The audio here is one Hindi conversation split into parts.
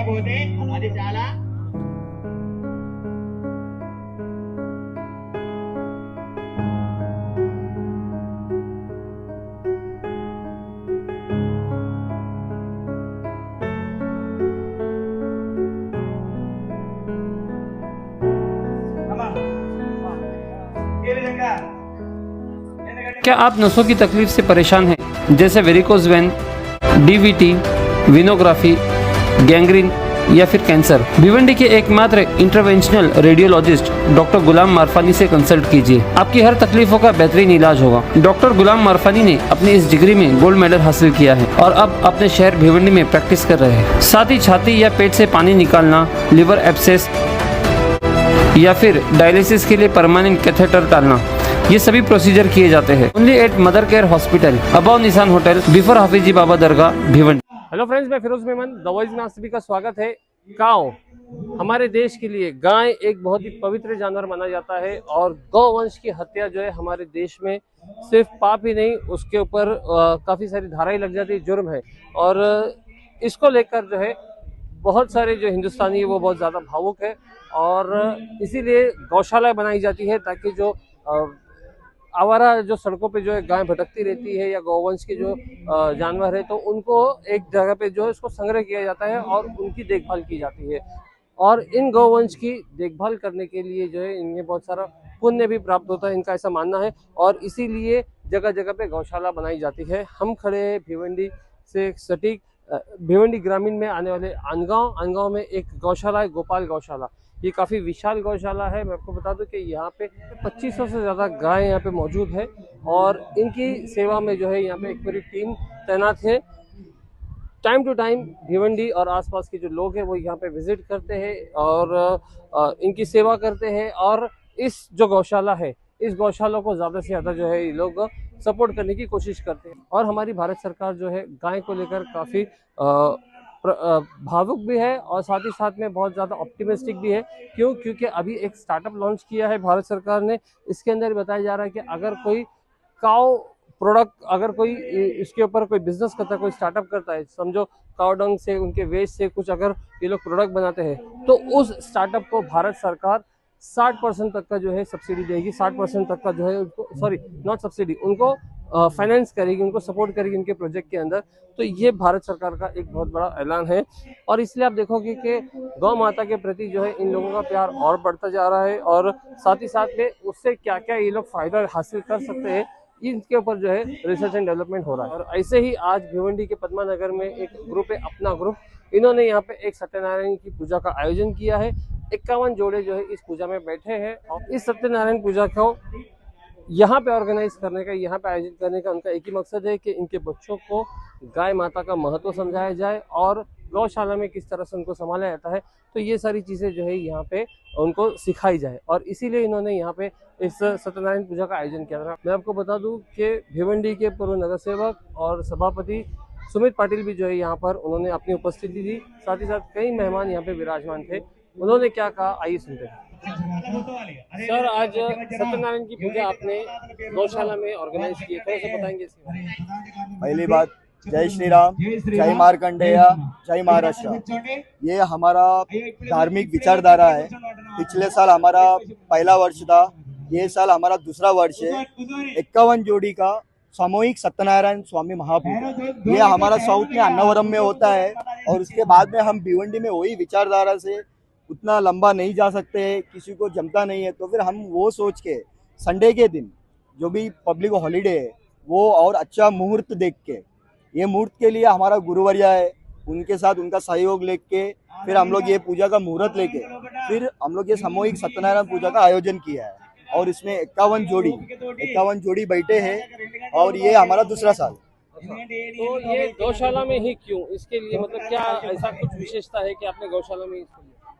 లేకపోతే అది చాలా क्या आप नसों की तकलीफ से परेशान हैं, जैसे वेरिकोज वेन, डीवीटी, विनोग्राफी, गैंग्रीन या फिर कैंसर? भिवंडी के एकमात्र इंटरवेंशनल रेडियोलॉजिस्ट डॉक्टर गुलाम मारफानी से कंसल्ट कीजिए। आपकी हर तकलीफों का बेहतरीन इलाज होगा। डॉक्टर गुलाम मारफानी ने अपनी इस डिग्री में गोल्ड मेडल हासिल किया है और अब अपने शहर भिवंडी में प्रैक्टिस कर रहे हैं। साथ ही छाती या पेट से पानी निकालना, लिवर एब्सेस या फिर डायलिसिस के लिए परमानेंट कैथेटर डालना, ये सभी प्रोसीजर किए जाते हैं। Only at Mother Care Hospital, above Nishan hotel, before Hafizi Baba दरगाह, भिवंडी। हेलो फ्रेंड्स, मैं फिरोज मेमन, द वॉइस में आप सभी का स्वागत है। काऊ हमारे देश के लिए गाय एक बहुत ही पवित्र जानवर माना जाता है और गौवंश की हत्या जो है हमारे देश में सिर्फ पाप ही नहीं, उसके ऊपर काफ़ी सारी धाराएं लग जाती है, जुर्म है। और इसको लेकर जो है बहुत सारे जो हिंदुस्तानी है वो बहुत ज़्यादा भावुक है और इसीलिए गौशाला बनाई जाती है ताकि जो आवारा जो सड़कों पे जो है गाय भटकती रहती है या गौवंश के जो जानवर है तो उनको एक जगह पे जो है उसको संग्रह किया जाता है और उनकी देखभाल की जाती है। और इन गौवंश की देखभाल करने के लिए जो है इन्हें बहुत सारा पुण्य भी प्राप्त होता है, इनका ऐसा मानना है और इसीलिए जगह जगह पे गौशाला बनाई जाती है। हम खड़े हैं भिवंडी से सटीक भिवंडी ग्रामीण में आने वाले अनगांव में एक गौशाला है, गोपाल गौशाला। ये काफ़ी विशाल गौशाला है। मैं आपको बता दूं कि यहाँ पे 2500 से ज़्यादा गाय यहाँ पे मौजूद है और इनकी सेवा में जो है यहाँ पे एक पूरी टीम तैनात है। टाइम टू टाइम भिवंडी और आसपास के जो लोग हैं वो यहाँ पे विजिट करते हैं और इनकी सेवा करते हैं और इस जो गौशाला है इस गौशाला को ज़्यादा से ज़्यादा जो है ये लोग सपोर्ट करने की कोशिश करते हैं। और हमारी भारत सरकार जो है गाय को लेकर काफ़ी भावुक भी है और साथ ही साथ में बहुत ज़्यादा ऑप्टिमिस्टिक भी है। क्योंकि अभी एक स्टार्टअप लॉन्च किया है भारत सरकार ने। इसके अंदर बताया जा रहा है कि अगर कोई काऊ प्रोडक्ट, अगर कोई इसके ऊपर कोई बिजनेस करता है, कोई स्टार्टअप करता है, समझो काऊ डंग से, उनके वेस्ट से कुछ अगर ये लोग प्रोडक्ट बनाते हैं तो उस स्टार्टअप को भारत सरकार 60% तक का जो है सब्सिडी देगी। 60% तक का जो है उनको, सॉरी नॉट सब्सिडी, उनको फाइनेंस करेगी, उनको सपोर्ट करेगी उनके प्रोजेक्ट के अंदर। तो ये भारत सरकार का एक बहुत बड़ा ऐलान है और इसलिए आप देखोगे कि गौ माता के प्रति जो है इन लोगों का प्यार और बढ़ता जा रहा है और साथ ही साथ में उससे क्या क्या ये लोग फायदा हासिल कर सकते हैं इनके ऊपर जो है रिसर्च एंड डेवलपमेंट हो रहा है। और ऐसे ही आज भिवंडी के पद्मा नगर में एक ग्रुप है, अपना ग्रुप, इन्होंने यहाँ पे एक सत्यनारायण की पूजा का आयोजन किया है। 51 जोड़े जो है इस पूजा में बैठे हैं और इस सत्यनारायण पूजा को यहाँ पे ऑर्गेनाइज करने का, यहाँ पे आयोजित करने का उनका एक ही मकसद है कि इनके बच्चों को गाय माता का महत्व समझाया जाए और गौशाला में किस तरह से उनको संभाला जाता है। तो ये सारी चीज़ें जो है यहाँ पे उनको सिखाई जाए और इसीलिए इन्होंने यहाँ पे इस सत्यनारायण पूजा का आयोजन किया था। मैं आपको बता दूं कि भिवंडी के पूर्व नगर सेवक और सभापति सुमित पाटिल भी जो है यहाँ पर उन्होंने अपनी उपस्थिति दी। साथ ही साथ कई मेहमान यहाँ पे विराजमान थे। उन्होंने क्या कहा, आइए सुनते हैं। सर, आज सत्यनारायण की पूजा आपने गौशाला में ऑर्गेनाइज की है, थोड़ा सा बताएंगे इसके बारे में? पहली बात, जय श्री राम, जय मार्कंडेय, जय महाराष्ट्र। ये हमारा धार्मिक विचारधारा है। पिछले साल हमारा पहला वर्ष था, ये साल हमारा दूसरा वर्ष है। 51 जोड़ी का सामूहिक सत्यनारायण स्वामी महापूजा, ये हमारा साउथ में अन्नावरम में होता है और उसके बाद में हम भिवंडी में वही विचारधारा से उतना लंबा नहीं जा सकते, किसी को जमता नहीं है, तो फिर हम वो सोच के संडे के दिन जो भी पब्लिक हॉलीडे है वो और अच्छा मुहूर्त देख के, ये मुहूर्त के लिए हमारा गुरुवर्या है, उनके साथ उनका सहयोग लेके फिर हम लोग ये पूजा का मुहूर्त लेके फिर हम लोग ये सामूहिक सत्यनारायण पूजा का आयोजन किया है और इसमें 51 जोड़ी बैठे हैं और ये हमारा दूसरा साल। तो ये गौशाला में ही क्यों, इसके लिए मतलब क्या ऐसा कुछ विशेषता है कि आपने गौशाला में?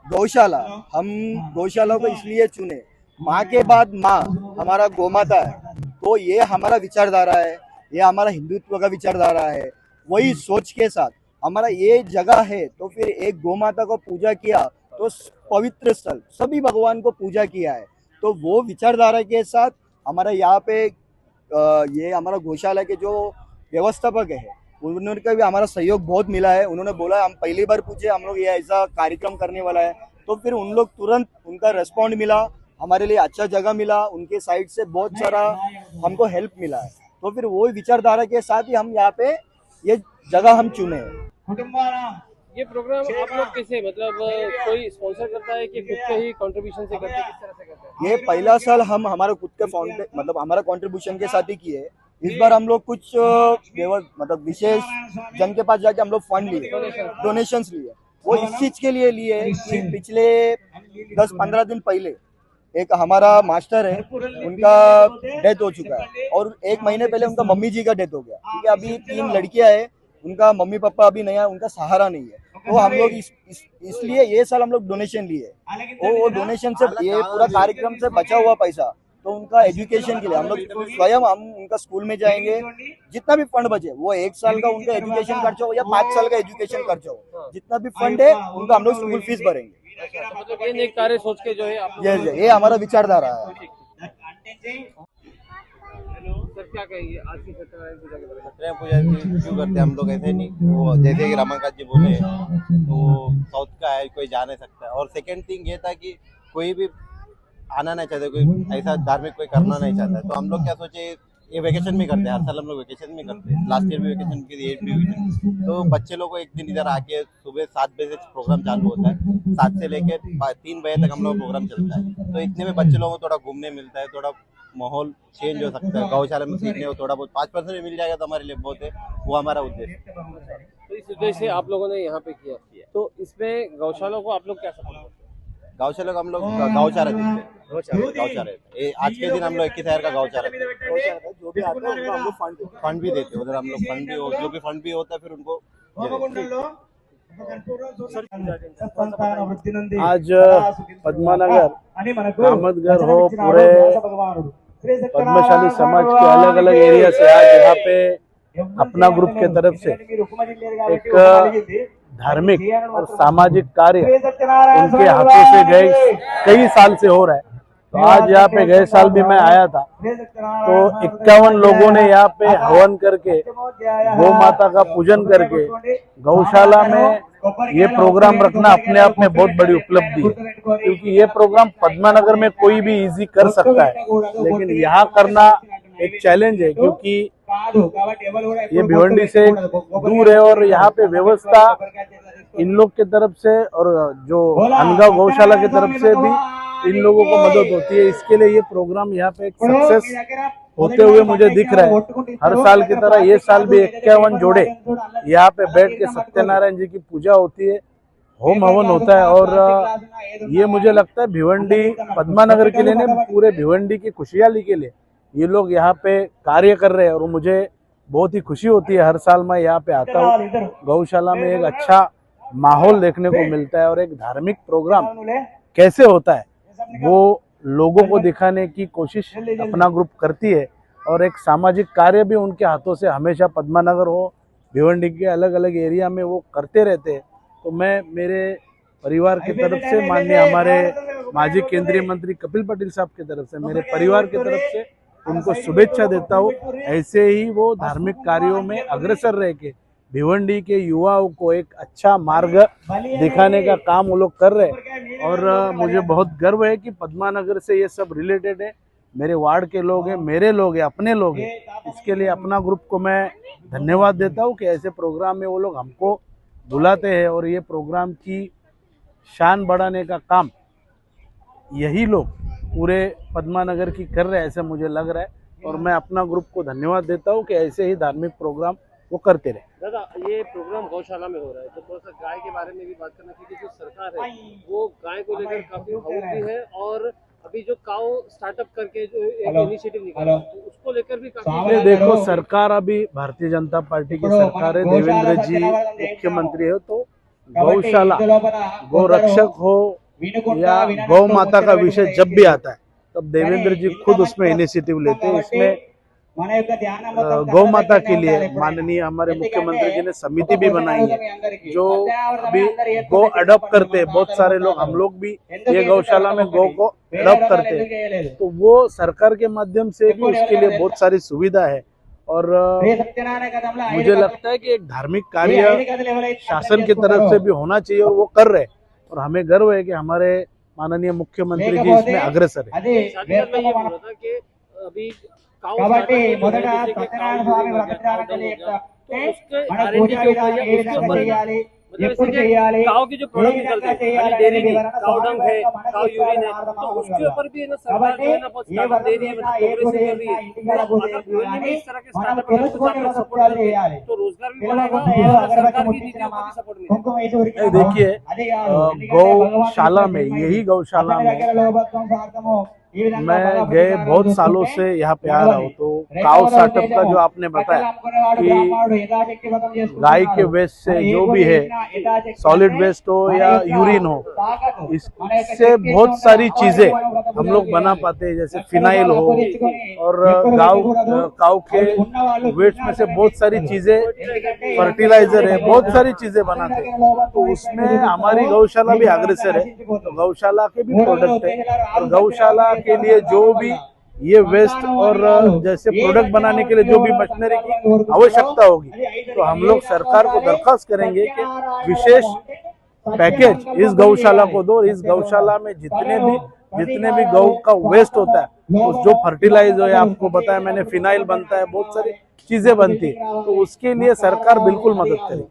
गौशाला, हम गौशाला को इसलिए चुने, माँ के बाद माँ हमारा गौ माता है, तो ये हमारा विचारधारा है, ये हमारा हिंदुत्व का विचारधारा है। वही सोच के साथ हमारा ये जगह है तो फिर एक गौ माता को पूजा किया तो पवित्र स्थल, सभी भगवान को पूजा किया है, तो वो विचारधारा के साथ हमारा यहाँ पे ये हमारा गौशाला के जो व्यवस्थापक है उन्होंने का भी हमारा सहयोग बहुत मिला है। उन्होंने बोला हम पहली बार पूछे हम लोग ये ऐसा कार्यक्रम करने वाला है, तो फिर उन लोग तुरंत उनका रेस्पॉन्ड मिला, हमारे लिए अच्छा जगह मिला, उनके साइड से बहुत सारा हमको हेल्प मिला है। तो फिर वो विचारधारा के साथ ही हम यहाँ पे ये जगह हम चुने हैं। ये प्रोग्राम आप लोग कैसे मतलब कोई स्पॉन्सर करता है कि खुद के ही कंट्रीब्यूशन से करते हैं, किस तरह से करते हैं? ये पहला साल हम हमारे खुद के फाउंड मतलब हमारा कंट्रीब्यूशन के साथ ही किए। इस बार हम लोग कुछ मतलब विशेष जन के पास जाके हम लोग फंड लिए, डोनेशंस लिए। वो इस चीज के लिए लिए कि पिछले 10-15 दिन पहले एक हमारा मास्टर है, उनका डेथ हो चुका है, और 1 महीने पहले उनका मम्मी जी का डेथ हो गया, क्योंकि अभी 3 लड़कियां हैं, उनका मम्मी पापा अभी नहीं है, उनका सहारा नहीं है। तो हम लोग इसलिए ये साल हम लोग डोनेशन लिए, वो डोनेशन से ये पूरा कार्यक्रम से बचा हुआ पैसा तो उनका एजुकेशन के लिए हम लोग स्वयं हम उनका स्कूल में जाएंगे, जितना भी फंड बचे वो 1 साल का उनका एजुकेशन खर्चा हो या 5 साल का एजुकेशन खर्चा हो, जितना भी फंड है उनका हम लोग स्कूल फीस भरेंगे। मतलब ये नेक कार्य सोच के जो है आप ये हमारा विचारधारा है। सर क्या कहेंगे आज की सत्यनारायण पूजा के बारे में? सत्यनारायण पूजा क्यों करते हैं हम लोग? ऐसे नहीं, वो जैसे कि रमाकांत जी बोले तो साउथ का है, कोई जा नहीं सकता। और सेकंड थिंग ये था कि कोई भी आना नहीं चाहते, कोई ऐसा धार्मिक कोई करना नहीं चाहता, तो हम लोग क्या सोचे ये वेकेशन में करते हैं। हर साल हम लोग वेकेशन में करते हैं, लास्ट ईयर भी वेकेशन की थी, 8 भी वेकेशन। तो बच्चे लोग को एक दिन इधर आके सुबह 7 बजे से प्रोग्राम चालू होता है, 7 से लेके 3 बजे तक हम लोग प्रोग्राम चलता है। तो इतने में बच्चे लोगों को थोड़ा घूमने मिलता है, थोड़ा माहौल चेंज हो सकता है। गौशाला में सीखने को थोड़ा बहुत 5% में मिल जाएगा तो हमारे लिए बहुत है, वो हमारा उद्देश्य है। तो इस उद्देश्य से आप लोगों ने यहाँ पे किया, तो इसमें गौशालों को आप लोग क्या सपोर्ट करते हैं? गौशाला को हम लोग गौचारा देते हैं, गौचारा आज के दिन हम लोग 21,000 का गौचारा देते हैं। जो भी आता है उनको हम लोग फंड भी देते हैं, उधर हम लोग फंड भी जो भी फंड भी होता है फिर उनको आज पद्मानगर, कामतगर हो, पूरे पद्मशाली समाज के अलग अलग एरिया से आज यहाँ पे अपना ग्रुप के तरफ से एक धार्मिक और सामाजिक कार्य उनके हाथों से गए कई साल से हो रहा है। तो आज यहाँ पे गए साल भी मैं आया था, तो 51 लोगों ने यहाँ पे हवन करके गौ माता का पूजन करके गौशाला में ये प्रोग्राम रखना अपने आप में बहुत बड़ी उपलब्धि है, क्योंकि ये प्रोग्राम पद्मानगर में कोई भी इजी कर सकता है, लेकिन यहाँ करना एक चैलेंज है, क्योंकि ये भिवंडी से दूर है और यहाँ पे व्यवस्था इन लोग के तरफ से और जो अनगांव गौशाला की तरफ से भी इन लोगों को मदद होती है। इसके लिए ये प्रोग्राम यहाँ पे एक सक्सेस होते हुए मुझे दिख रहा है। हर साल की तरह ये साल भी 51 जोड़े यहाँ पे बैठ के सत्यनारायण जी की पूजा होती है, होम हवन होता है, और ये मुझे लगता है भिवंडी पद्मानगर के लिए नहीं, पूरे भिवंडी की खुशहाली के लिए ये लोग यहाँ पे कार्य कर रहे हैं, और मुझे बहुत ही खुशी होती है। हर साल मैं यहाँ पे आता हूँ, गौशाला में एक अच्छा माहौल देखने को मिलता है, और एक धार्मिक प्रोग्राम कैसे होता है वो लोगों को दिखाने की कोशिश अपना ग्रुप करती है, और एक सामाजिक कार्य भी उनके हाथों से हमेशा पद्मानगर हो, भिवंडी के अलग अलग एरिया में वो करते रहते हैं। तो मैं मेरे परिवार की तरफ से, माननीय हमारे माजी केंद्रीय मंत्री कपिल पटेल साहब की तरफ से, मेरे परिवार की तरफ से उनको शुभेच्छा देता हूँ। ऐसे ही वो धार्मिक कार्यों में अग्रसर रह के भिवंडी के युवाओं को एक अच्छा मार्ग दिखाने का काम वो लोग कर रहे हैं, और मुझे बहुत गर्व है कि पद्मानगर से ये सब रिलेटेड है, मेरे वार्ड के लोग हैं, मेरे लोग हैं, अपने लोग हैं। इसके लिए अपना ग्रुप को मैं धन्यवाद देता हूँ कि ऐसे प्रोग्राम में वो लोग हमको बुलाते हैं, और ये प्रोग्राम की शान बढ़ाने का काम यही लोग पूरे पद्मानगर की कर रहे हैं, ऐसे मुझे लग रहा है, और मैं अपना ग्रुप को धन्यवाद देता हूँ कि ऐसे ही धार्मिक प्रोग्राम वो करते रहे। दादा, ये प्रोग्राम गौशाला में हो रहा है, तो थोड़ा सा गाय के बारे में भी बात करना, क्योंकि जो सरकार है वो गाय को लेकर काफी भावुक भी है, और अभी जो काउ स्टार्टअप करके जो एक इनिशिएटिव निकाला तो उसको लेकर भी काफी। देखो, सरकार अभी भारतीय जनता पार्टी की सरकार है, देवेंद्र जी मुख्यमंत्री है, तो गौशाला, गौ रक्षक हो या गौ माता का विषय जब भी आता है तब देवेंद्र जी खुद उसमें इनिशिएटिव लेते हैं। इसमें गौ माता के लिए माननीय हमारे मुख्यमंत्री जी ने समिति भी बनाई है, जो अभी गौ अडॉप्ट करते हैं। बहुत सारे लोग, हम लोग भी ये गौशाला में गौ को अडॉप्ट करते हैं, तो वो सरकार के माध्यम से भी उसके लिए बहुत सारी सुविधा है, और मुझे लगता है कि एक धार्मिक कार्य शासन की तरफ से भी होना चाहिए और वो कर रहे हैं, और हमें गर्व है कि हमारे माननीय मुख्यमंत्री जी इसमें अग्रसर है। अभी కాబట్టి మొదట సత్యనారాయణ స్వామి వ్రతచారణని చేయాలి ఎప్పుడు చేయాలి काव की जो प्रोडक्ट निकलते हैं डेयरी की काव डंग है, काव यूरिन है, तो उसके ऊपर भी ना सरकार जो है ना बहुत स्टार्टअप दे रही है, मतलब प्रोग्रेसिव कर रही है। मतलब भिवंडी में इस तरह के स्टार्टअप को सपोर्ट मिलेगा तो रोजगार भी बढ़ेगा और सरकार की नीतियों को भी सपोर्ट मिलेगा। देखिए गौशाला में, यही गौशाला में मैं गए बहुत सालों से यहाँ पे आ रहा हूँ, तो काउ स्टार्टअप का जो आपने बताया कि गाय के वेस्ट से जो भी है, सॉलिड वेस्ट हो या यूरिन हो, इससे बहुत सारी चीजें हम लोग बना पाते हैं, जैसे फिनाइल हो, और काउ के वेस्ट में से बहुत सारी चीजें, फर्टिलाइजर है, बहुत सारी चीजें बनाते हैं। तो उसमें हमारी गौशाला भी अग्रसर है, तो गौशाला के भी प्रोडक्ट है, और गौशाला के लिए जो भी ये वेस्ट और जैसे प्रोडक्ट बनाने के लिए जो भी मशीनरी की आवश्यकता होगी, तो हम लोग सरकार को दरख्वास्त करेंगे कि विशेष पैकेज इस गौशाला को दो। इस गौशाला में जितने भी गौ का वेस्ट होता है, उस जो फर्टिलाइज हो, आपको बताया मैंने, फिनाइल बनता है, बहुत सारी चीजें बनती है, तो उसके लिए सरकार बिल्कुल मदद करेगी।